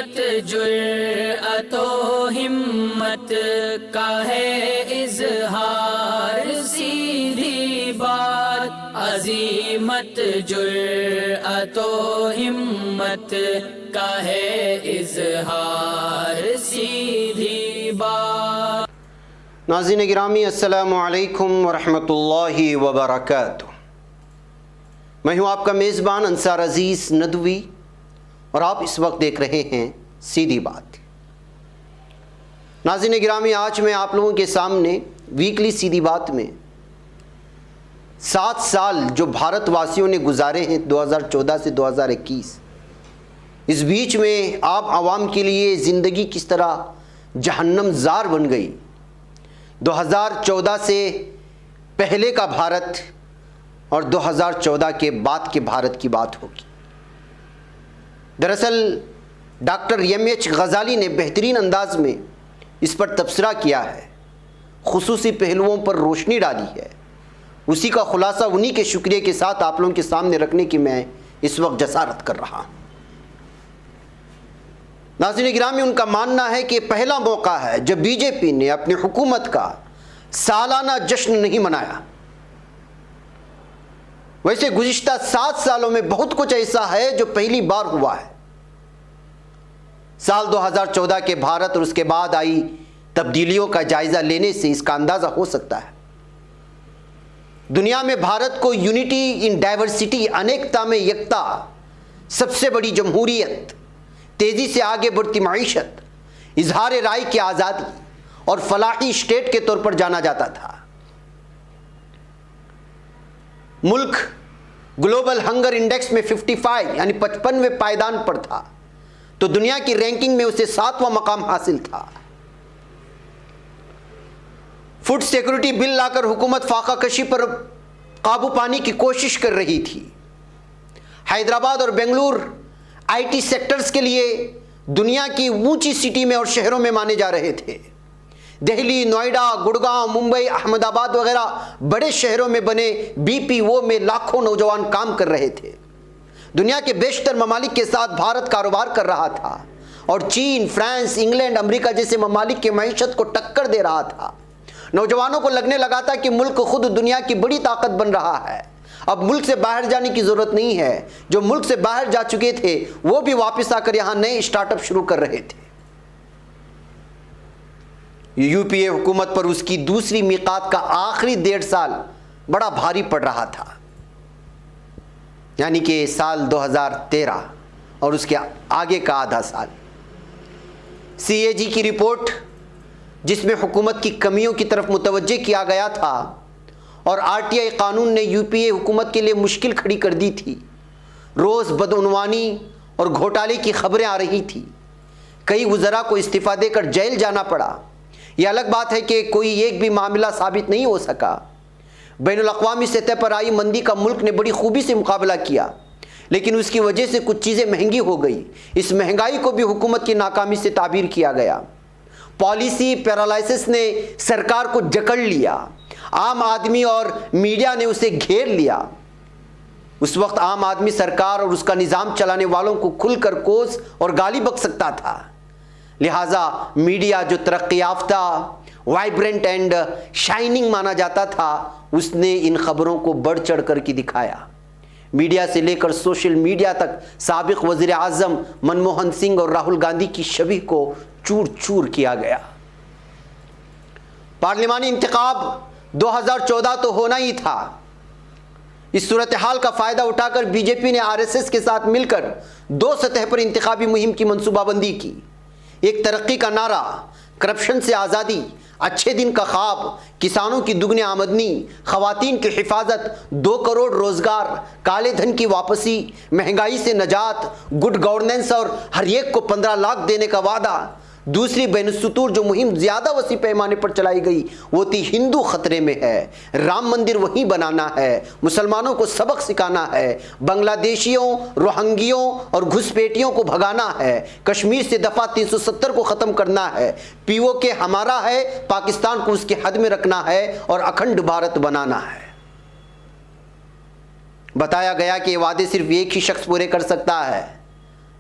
अजीमत जुर्अतो हिम्मत का है इजहार, सीधी बात। अजीमत जुर्अतो हिम्मत का है इजहार, सीधी बात। नाज़रीन गिरामी, अस्सलामु अलैकुम वरहमतुल्लाहि वबरकातुहू। मैं हूँ आपका मेज़बान अंसार अज़ीज़ नदवी और आप इस वक्त देख रहे हैं सीधी बात। नाज़रीन गिरामी, आज मैं आप लोगों के सामने वीकली सीधी बात में 7 साल जो भारतवासियों ने गुजारे हैं 2014 से 2021, इस बीच में आप आवाम के लिए ज़िंदगी किस तरह जहन्नम ज़ार बन गई। 2014 से पहले का भारत और 2014 के बाद के भारत की बात होगी। दरअसल डॉक्टर एम.एच. ग़ज़ाली ने बेहतरीन अंदाज में इस पर तबसरा किया है, खुसूसी पहलुओं पर रोशनी डाली है। उसी का खुलासा उन्हीं के शुक्रिया के साथ आप लोगों के सामने रखने की मैं इस वक्त जसारत कर रहा हूँ। नाज़रीन गिरामी, उनका मानना है कि पहला मौका है जब बीजेपी ने अपनी हुकूमत का सालाना जश्न नहीं मनाया। वैसे गुज़िश्ता 7 सालों में बहुत कुछ ऐसा है जो पहली बार हुआ है। साल 2014 के भारत और उसके बाद आई तब्दीलियों का जायजा लेने से इसका अंदाजा हो सकता है। दुनिया में भारत को यूनिटी इन डाइवर्सिटी, अनेकता में एकता, सबसे बड़ी जमहूरियत, तेजी से आगे बढ़ती मईशत, इजहार राय की आज़ादी और फलाही स्टेट के तौर पर जाना जाता था। मुल्क ग्लोबल हंगर इंडेक्स में 55 यानी 55वें पायदान पर था, तो दुनिया की रैंकिंग में उसे 7वां मकाम हासिल था। फूड सिक्योरिटी बिल लाकर हुकूमत फाका कशी पर काबू पाने की कोशिश कर रही थी। हैदराबाद और बेंगलुरु आईटी सेक्टर्स के लिए दुनिया की ऊंची सिटी में और शहरों में माने जा रहे थे। दिल्ली, नोएडा, गुड़गांव, मुंबई, अहमदाबाद वगैरह बड़े शहरों में बने बीपीओ में लाखों नौजवान काम कर रहे थे। दुनिया के बेशतर ममालिक के साथ भारत कारोबार कर रहा था और चीन, फ्रांस, इंग्लैंड, अमेरिका जैसे ममालिक की मईशत को टक्कर दे रहा था। नौजवानों को लगने लगा था कि मुल्क खुद दुनिया की बड़ी ताकत बन रहा है, अब मुल्क से बाहर जाने की ज़रूरत नहीं है। जो मुल्क से बाहर जा चुके थे वो भी वापस आकर यहाँ नए स्टार्टअप शुरू कर रहे थे। यूपीए हुकूमत पर उसकी दूसरी मीक़ात का आखिरी 1.5 साल बड़ा भारी पड़ रहा था, यानी कि साल 2013 और उसके आगे का आधा साल। सीएजी की रिपोर्ट जिसमें हुकूमत की कमियों की तरफ मुतवज्जे किया गया था और आरटीआई कानून ने यूपीए हुकूमत के लिए मुश्किल खड़ी कर दी थी। रोज़ बदउनवानी और घोटाले की खबरें आ रही थी। कई वज़रा को इस्तीफ़ा देकर जेल जाना पड़ा। यह अलग बात है कि कोई एक भी मामला साबित नहीं हो सका। बैनुल अक़वामी सतह पर आई मंदी का मुल्क ने बड़ी खूबी से मुकाबला किया, लेकिन उसकी वजह से कुछ चीज़ें महंगी हो गई। इस महंगाई को भी हुकूमत की नाकामी से ताबीर किया गया। पॉलिसी पैरालिसिस ने सरकार को जकड़ लिया, आम आदमी और मीडिया ने उसे घेर लिया। उस वक्त आम आदमी सरकार और उसका निज़ाम चलाने वालों को खुलकर कोस और गाली बक सकता था। लिहाजा मीडिया जो तरक्की याफ्ता, वाइब्रेंट एंड शाइनिंग माना जाता था, उसने इन खबरों को बढ़ चढ़ कर के दिखाया। मीडिया से लेकर सोशल मीडिया तक साबिक वज़ीर आज़म मनमोहन सिंह और राहुल गांधी की छवि को चूर चूर किया गया। पार्लिमानी इंतखाब 2014 तो होना ही था। इस सूरत हाल का फ़ायदा उठाकर बीजेपी ने आरएसएस के साथ मिलकर 2 सतह पर इंतखाबी मुहिम की मनसूबाबंदी की। एक तरक्की का नारा, करप्शन से आज़ादी, अच्छे दिन का ख्वाब, किसानों की दुगनी आमदनी, ख़वातीन की हिफाजत, 2 करोड़ रोज़गार, काले धन की वापसी, महंगाई से नजात, गुड गवर्नेंस और हर एक को 15 लाख देने का वादा। दूसरी बैनुस्सुतूर जो मुहिम ज़्यादा वसी पैमाने पर चलाई गई वो थी हिंदू ख़तरे में है, राम मंदिर वहीं बनाना है, मुसलमानों को सबक सिखाना है, बांग्लादेशियों, रोहिंग्यों और घुसपैठियों को भगाना है, कश्मीर से दफ़ा 370 को ख़त्म करना है, पीओके हमारा है, पाकिस्तान को उसके हद में रखना है और अखंड भारत बनाना है। बताया गया कि ये वादे सिर्फ एक ही शख्स पूरे कर सकता है,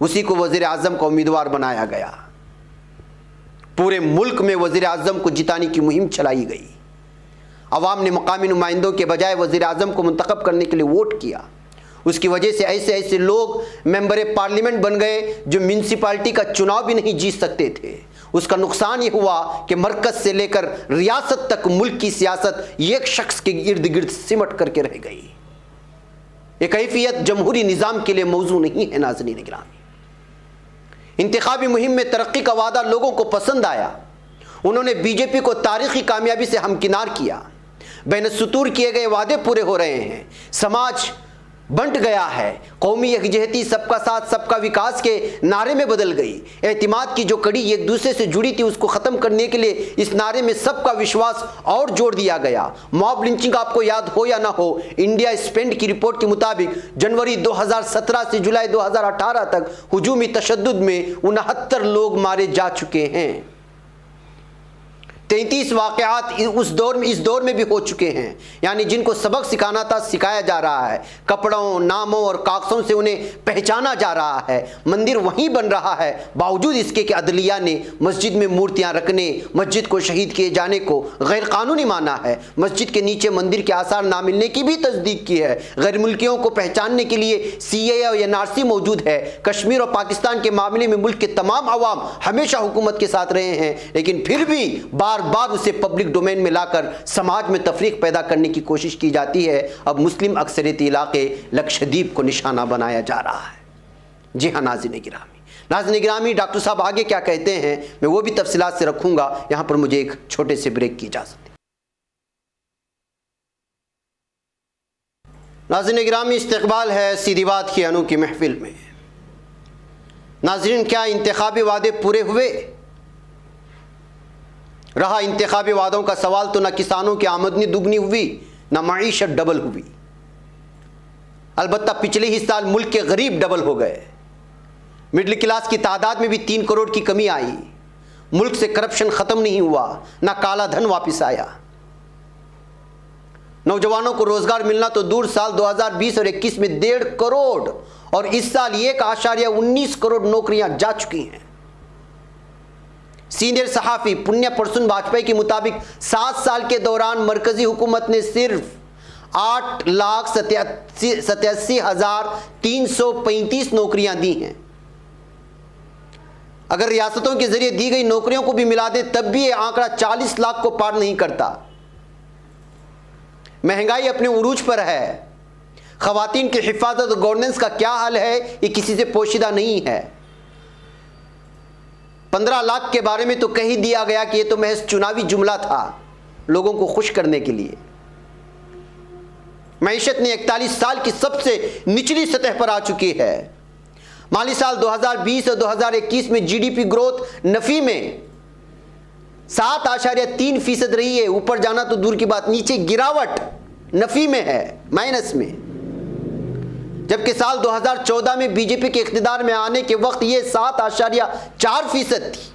उसी को वज़ीर आज़म का उम्मीदवार बनाया गया। पूरे मुल्क में वज़ीर आज़म को जिताने की मुहिम चलाई गई। अवाम ने मकामी नुमाइंदों के बजाय वज़ीर आज़म को मुंतखब करने के लिए वोट किया। उसकी वजह से ऐसे ऐसे लोग मेंबर पार्लियामेंट बन गए जो म्यूनसिपालिटी का चुनाव भी नहीं जीत सकते थे। उसका नुकसान ये हुआ कि मरकज़ से लेकर रियासत तक मुल्क की सियासत एक शख्स के इर्द गिर्द सिमट करके रह गई। ये कैफियत जमहूरी निज़ाम के लिए मौजू नहीं है। नाज़रीन गिरामी, इंतखाबी मुहिम में तरक्की का वादा लोगों को पसंद आया। उन्होंने बीजेपी को तारीखी कामयाबी से हमकिनार किया। बैनसुतूर किए गए वादे पूरे हो रहे हैं। समाज बंट गया है। कौमी यकजहती सबका साथ सबका विकास के नारे में बदल गई। एतिमाद की जो कड़ी एक दूसरे से जुड़ी थी उसको ख़त्म करने के लिए इस नारे में सबका विश्वास और जोड़ दिया गया। मॉब लिंचिंग आपको याद हो या ना हो, इंडिया स्पेंड की रिपोर्ट के मुताबिक जनवरी 2017 से जुलाई 2018 तक हुजूमी तशद्दुद में 69 लोग मारे जा चुके हैं। 33 वाक़यात इस दौर में भी हो चुके हैं। यानी जिनको सबक सिखाना था सिखाया जा रहा है। कपड़ों, नामों और कागज़ों से उन्हें पहचाना जा रहा है। मंदिर वहीं बन रहा है, बावजूद इसके कि अदलिया ने मस्जिद में मूर्तियां रखने, मस्जिद को शहीद किए जाने को गैर कानूनी माना है। मस्जिद के नीचे मंदिर के आसार ना मिलने की भी तस्दीक की है। गैर मुल्कियों को पहचानने के लिए CAA और NRC मौजूद है। कश्मीर और पाकिस्तान के मामले में मुल्क के तमाम अवाम हमेशा हुकूमत के साथ रहे हैं, लेकिन फिर भी बार बार उसे पब्लिक डोमेन में लाकर समाज में तफरीक पैदा करने की कोशिश की जाती है। अब मुस्लिम अक्सरियती इलाके लक्षद्वीप को निशाना बनाया जा रहा है। जी हाँ नाज़रीन गिरामी, डॉक्टर साहब आगे क्या कहते हैं मैं वो भी तफसीलात से रखूंगा। यहां पर मुझे एक छोटे से ब्रेक की इजाजत है। नाज़रीन गिरामी, इस्तकबाल है सीधी बात की अनोखी महफिल में। नाज़रीन, क्या इंतखाबी वादे पूरे हुए? रहा इंतखाबी वादों का सवाल तो न किसानों की आमदनी दुगनी हुई, न मईशत डबल हुई। अलबत्ता पिछले ही साल मुल्क के गरीब डबल हो गए। मिडिल क्लास की तादाद में भी 3 करोड़ की कमी आई। मुल्क से करप्शन ख़त्म नहीं हुआ, न काला धन वापस आया। नौजवानों को रोज़गार मिलना तो दूर, साल 2020 और 21 में 1.5 करोड़ और इस साल 1.19 करोड़ नौकरियां जा चुकी हैं। सीनियर सहाफ़ी पुण्य परसुन वाजपेयी के मुताबिक 7 साल के दौरान मरकजी हुकूमत ने सिर्फ 8,87,335 नौकरियां दी हैं। अगर रियासतों के जरिए दी गई नौकरियों को भी मिला दे तब भी यह आंकड़ा 40 लाख को पार नहीं करता। महंगाई अपने उरूज पर है। खवातीन की हिफाजत और गवर्नेंस का क्या हाल है ये किसी से पोशीदा नहीं है। 15 लाख के बारे में तो कह ही दिया गया कि ये तो महज चुनावी जुमला था, लोगों को खुश करने के लिए। मईशत ने 41 साल की सबसे निचली सतह पर आ चुकी है। माली साल 2020 और 2021 में GDP ग्रोथ नफी में 7.3% रही है। ऊपर जाना तो दूर की बात, नीचे गिरावट नफी में है, माइनस में। जबकि साल 2014 में बीजेपी के इख्तिदार में आने के वक्त ये 7.4% थी।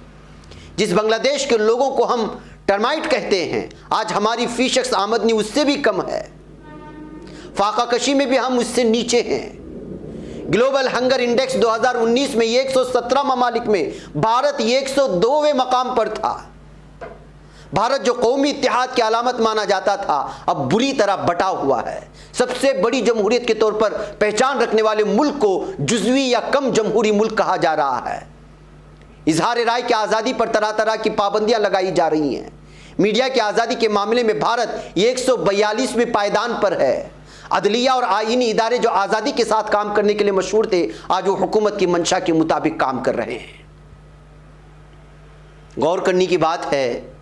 जिस बांग्लादेश के लोगों को हम टर्माइट कहते हैं, आज हमारी फी शख्स आमदनी उससे भी कम है। फाका कशी में भी हम उससे नीचे हैं। ग्लोबल हंगर इंडेक्स 2019 में 117 ममालिक में भारत 102वें मकाम पर था। भारत जो कौमी इत्तेहाद की अलामत माना जाता था अब बुरी तरह बटा हुआ है। सबसे बड़ी जमहूरियत के तौर पर पहचान रखने वाले मुल्क को जुज़वी या कम जमहूरी मुल्क कहा जा रहा है। इजहार राय की आज़ादी पर तरह तरह की पाबंदियां लगाई जा रही हैं। मीडिया की आज़ादी के मामले में भारत 142वें पायदान पर है। अदलिया और आईनी इदारे जो आज़ादी के साथ काम करने के लिए मशहूर थे, आज वो हुकूमत की मंशा के मुताबिक काम कर रहे हैं। गौर करने की बात है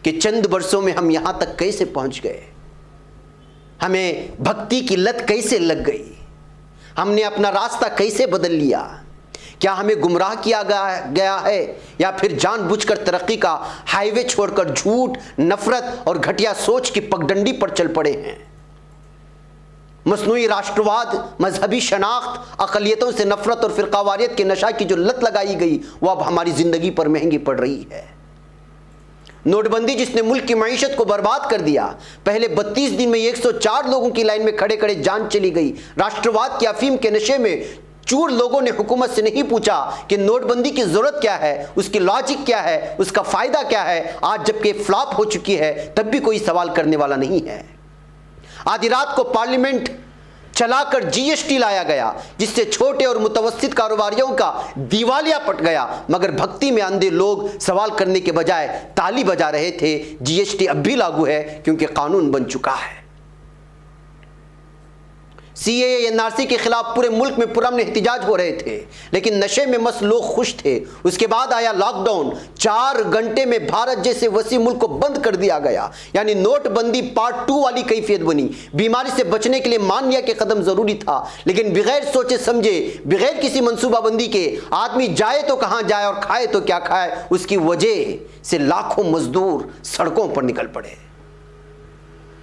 कि चंद वर्षों में हम यहां तक कैसे पहुंच गए। हमें भक्ति की लत कैसे लग गई, हमने अपना रास्ता कैसे बदल लिया। क्या हमें गुमराह किया गया है या फिर जानबूझकर तरक्की का हाईवे छोड़कर झूठ, नफरत और घटिया सोच की पगडंडी पर चल पड़े हैं। मसनूई राष्ट्रवाद, मजहबी शनाख्त, अक़लियतों से नफरत और फ़िरक़ावारियत के नशा की जो लत लगाई गई वो अब हमारी ज़िंदगी पर महंगी पड़ रही है। नोटबंदी जिसने मुल्क की मईशत को बर्बाद कर दिया, पहले 32 दिन में 104 लोगों की लाइन में खड़े खड़े जान चली गई। राष्ट्रवाद की अफीम के नशे में चूर लोगों ने हुकूमत से नहीं पूछा कि नोटबंदी की जरूरत क्या है, उसकी लॉजिक क्या है, उसका फायदा क्या है। आज जबकि फ्लॉप हो चुकी है तब भी कोई सवाल करने वाला नहीं है। आधी रात को पार्लियामेंट चलाकर जीएसटी लाया गया, जिससे छोटे और मुतवस्सित कारोबारियों का दिवालिया पट गया, मगर भक्ति में अंधे लोग सवाल करने के बजाय ताली बजा रहे थे। जीएसटी अब भी लागू है क्योंकि कानून बन चुका है। सीएए एनआरसी के खिलाफ पूरे मुल्क में पुरअमन एहतिजाज हो रहे थे, लेकिन नशे में मस्त लोग खुश थे। उसके बाद आया लॉकडाउन। 4 घंटे में भारत जैसे वसी मुल्क को बंद कर दिया गया, यानी नोटबंदी पार्ट 2 वाली कैफियत बनी। बीमारी से बचने के लिए मान लिया कि कदम जरूरी था, लेकिन बगैर सोचे समझे, बगैर किसी मंसूबाबंदी के आदमी जाए तो कहां जाए और खाए तो क्या खाए, उसकी वजह से लाखों मजदूर सड़कों पर निकल पड़े।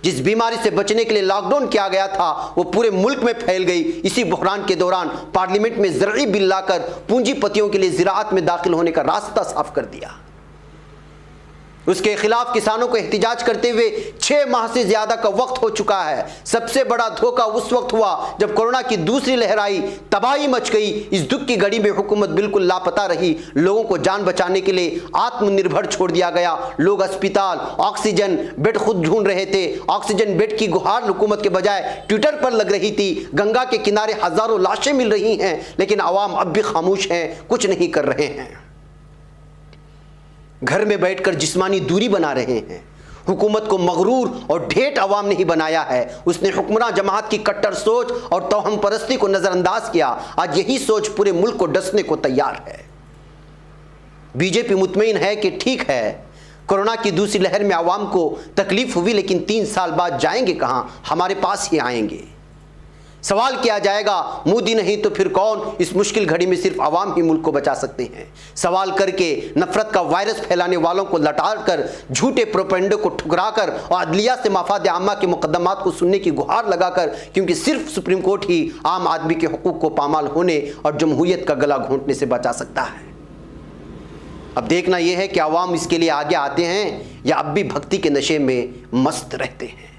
जिस बीमारी से बचने के लिए लॉकडाउन किया गया था वो पूरे मुल्क में फैल गई। इसी बहरान के दौरान पार्लियामेंट में ज़रई बिल लाकर पूंजीपतियों के लिए ज़राअत में दाखिल होने का रास्ता साफ कर दिया। उसके खिलाफ किसानों को एहतिजाज करते हुए 6 माह से ज्यादा का वक्त हो चुका है। सबसे बड़ा धोखा उस वक्त हुआ जब कोरोना की दूसरी लहर आई, तबाही मच गई। इस दुख की घड़ी में हुकूमत बिल्कुल लापता रही। लोगों को जान बचाने के लिए आत्मनिर्भर छोड़ दिया गया। लोग अस्पताल ऑक्सीजन बेड खुद ढूंढ रहे थे। ऑक्सीजन बेड की गुहार हुकूमत के बजाय ट्विटर पर लग रही थी। गंगा के किनारे हजारों लाशें मिल रही हैं, लेकिन आवाम अब भी खामोश हैं, कुछ नहीं कर रहे हैं। घर में बैठकर जिस्मानी दूरी बना रहे हैं। हुकूमत को मगरूर और ढेठ अवाम ने ही बनाया है। उसने हुक्मरान जमात की कट्टर सोच और तौहम परस्ती को नजरअंदाज किया। आज यही सोच पूरे मुल्क को डसने को तैयार है। बीजेपी मुतमईन है कि ठीक है, कोरोना की दूसरी लहर में अवाम को तकलीफ हुई, लेकिन 3 साल बाद जाएंगे कहां? हमारे पास ही आएंगे। सवाल किया जाएगा, मोदी नहीं तो फिर कौन? इस मुश्किल घड़ी में सिर्फ आवाम ही मुल्क को बचा सकते हैं। सवाल करके नफरत का वायरस फैलाने वालों को लटार कर, झूठे प्रोपेगेंडा को ठुकराकर और अदलिया से मफाद आमा के मुकदमात को सुनने की गुहार लगाकर, क्योंकि सिर्फ सुप्रीम कोर्ट ही आम आदमी के हुकूक को पामाल होने और जमहूरियत का गला घोंटने से बचा सकता है। अब देखना यह है कि आवाम इसके लिए आगे आते हैं या अब भी भक्ति के नशे में मस्त रहते हैं।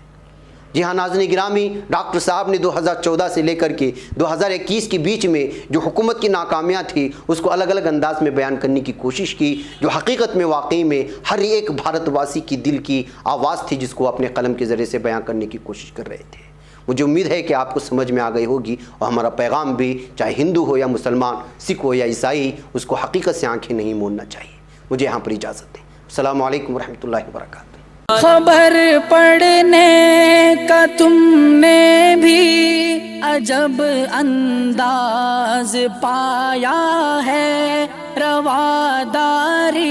जी हाँ नाज़रीन गिरामी, डॉक्टर साहब ने 2014 से लेकर के 2021 के बीच में जो हुकूमत की नाकामियाँ थी उसको अलग अलग अंदाज में बयान करने की कोशिश की, जो हकीकत में वाकई में हर एक भारतवासी की दिल की आवाज़ थी, जिसको अपने कलम के ज़रिए से बयान करने की कोशिश कर रहे थे। मुझे उम्मीद है कि आपको समझ में आ गई होगी और हमारा पैगाम भी, चाहे हिंदू हो या मुसलमान, सिख हो या ईसाई, उसको हकीकत से आँखें नहीं मोड़ना चाहिए। मुझे यहाँ पर इजाज़त दें। अस्सलामु अलैकुम रहमतुल्लाहि व बरकातुहू। खबर पढ़ने का तुमने भी अजब अंदाज पाया है, रवादारी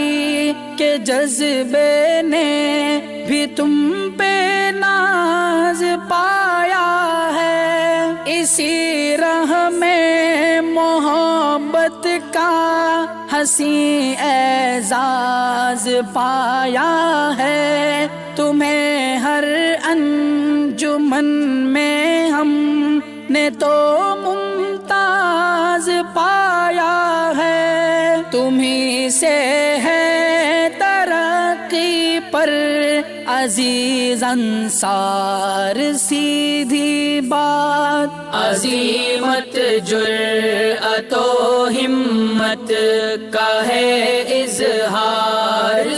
के जज्बे ने भी तुम पे नाज पाया है। इसी राह में मोहब्बत का हसी एजाज पाया है। तुम्हें हर अंजुमन में हमने तो मुमताज पाया है। तुम्ही से है तरक्की पर अजीज अंसार, सीधी बात अजीमत जुर्अतो हिम्मत का है इजहार।